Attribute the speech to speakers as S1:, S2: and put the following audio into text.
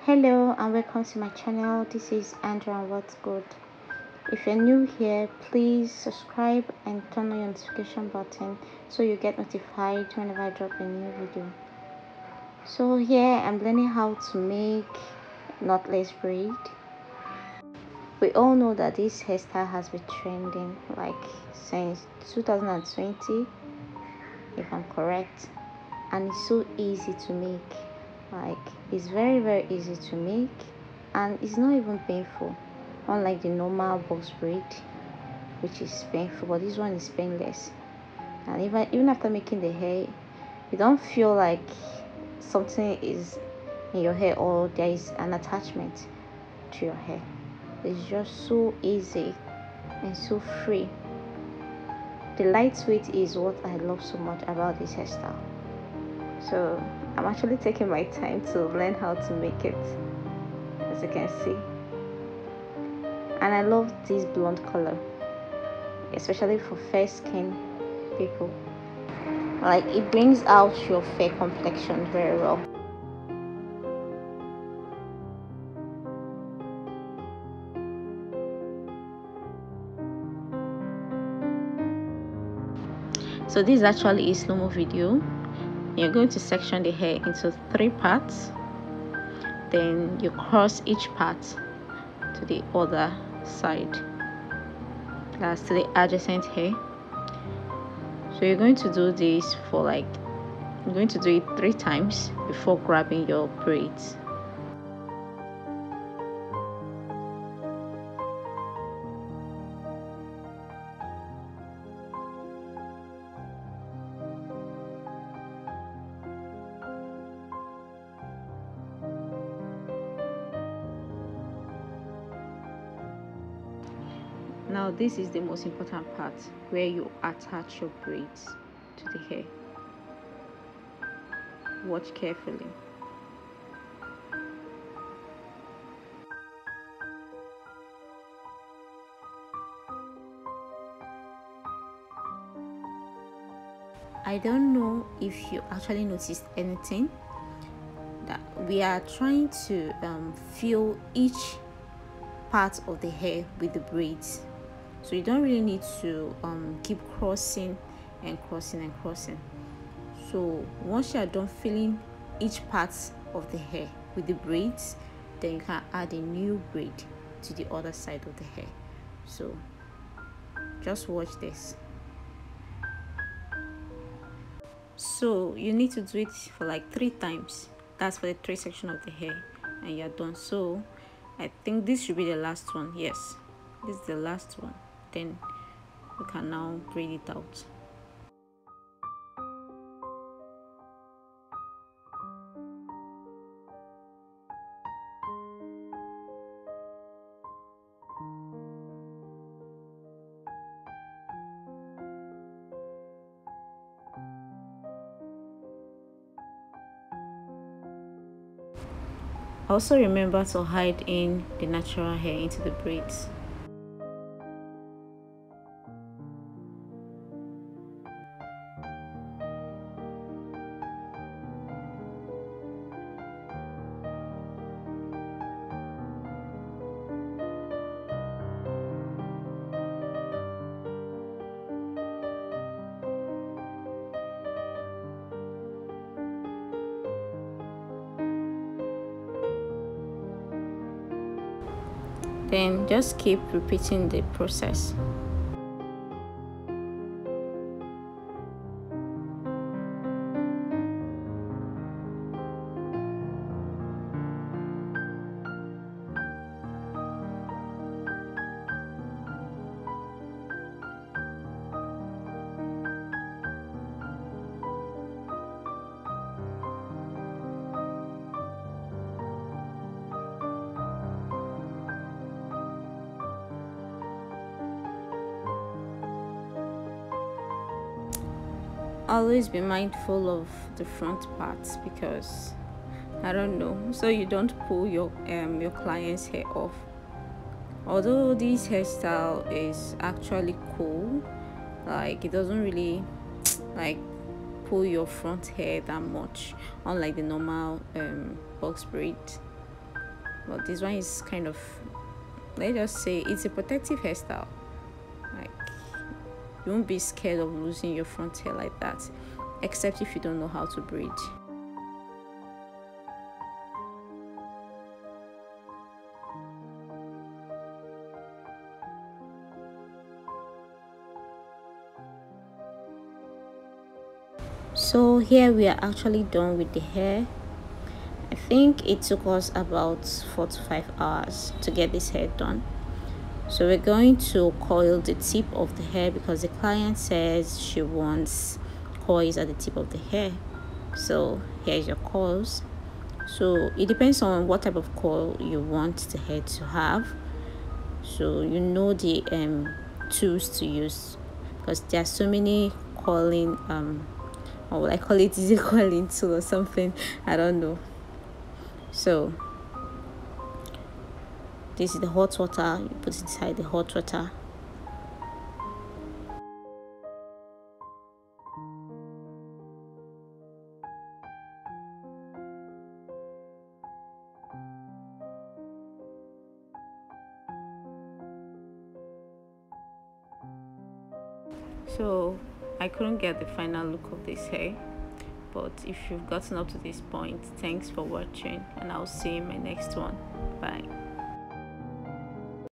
S1: Hello and welcome to my channel. This is Andrew and What's Good. If you're new here, please subscribe and turn on your notification button so you get notified whenever I drop a new video. So here I'm learning how to make knotless braid. We all know that this hairstyle has been trending like since 2020 if I'm correct, and it's so easy to make. Like, it's very easy to make and it's not even painful, unlike the normal box braid which is painful, but this one is painless. And even after making the hair, you don't feel like something is in your hair or there is an attachment to your hair. It's just so easy and so free. The lightweight is what I love so much about this hairstyle. So I'm actually taking my time to learn how to make it, as you can see. And I love this blonde color, especially for fair skin people. Like, it brings out your fair complexion very well. So this is actually a slow-mo video. You're going to section the hair into 3 parts, then you cross each part to the other side, that's to the adjacent hair. So you're going to do this for you're going to do it 3 times before grabbing your braids. Now this is the most important part, where you attach your braids to the hair. Watch carefully. I don't know if you actually noticed anything, that we are trying to fill each part of the hair with the braids, so you don't really need to keep crossing and crossing and crossing. So once you are done filling each part of the hair with the braids, then you can add a new braid to the other side of the hair. So just watch this. So you need to do it for like 3 times. That's for the 3 section of the hair, and you're done. So I think this should be the last one. Yes, this is the last one. Then you can now braid it out. Also remember to hide in the natural hair into the braids. Then just keep repeating the process. Always be mindful of the front parts, because I don't know, so you don't pull your client's hair off. Although this hairstyle is actually cool, like it doesn't really like pull your front hair that much, unlike the normal box braid. but this one is kind of, let's just say it's a protective hairstyle. Like, you won't be scared of losing your front hair like that, except if you don't know how to braid. So here we are actually done with the hair. I think it took us about 4 to 5 hours to get this hair done. So we're going to coil the tip of the hair because the client says she wants coils at the tip of the hair. So here's your coils. So it depends on what type of coil you want the hair to have. So you know the tools to use, because there are so many coiling or will I call it easy coiling tool or something, I don't know. So this is the hot water, you put it inside the hot water. So I couldn't get the final look of this hair, but if you've gotten up to this point, thanks for watching, and I'll see you in my next one. Bye.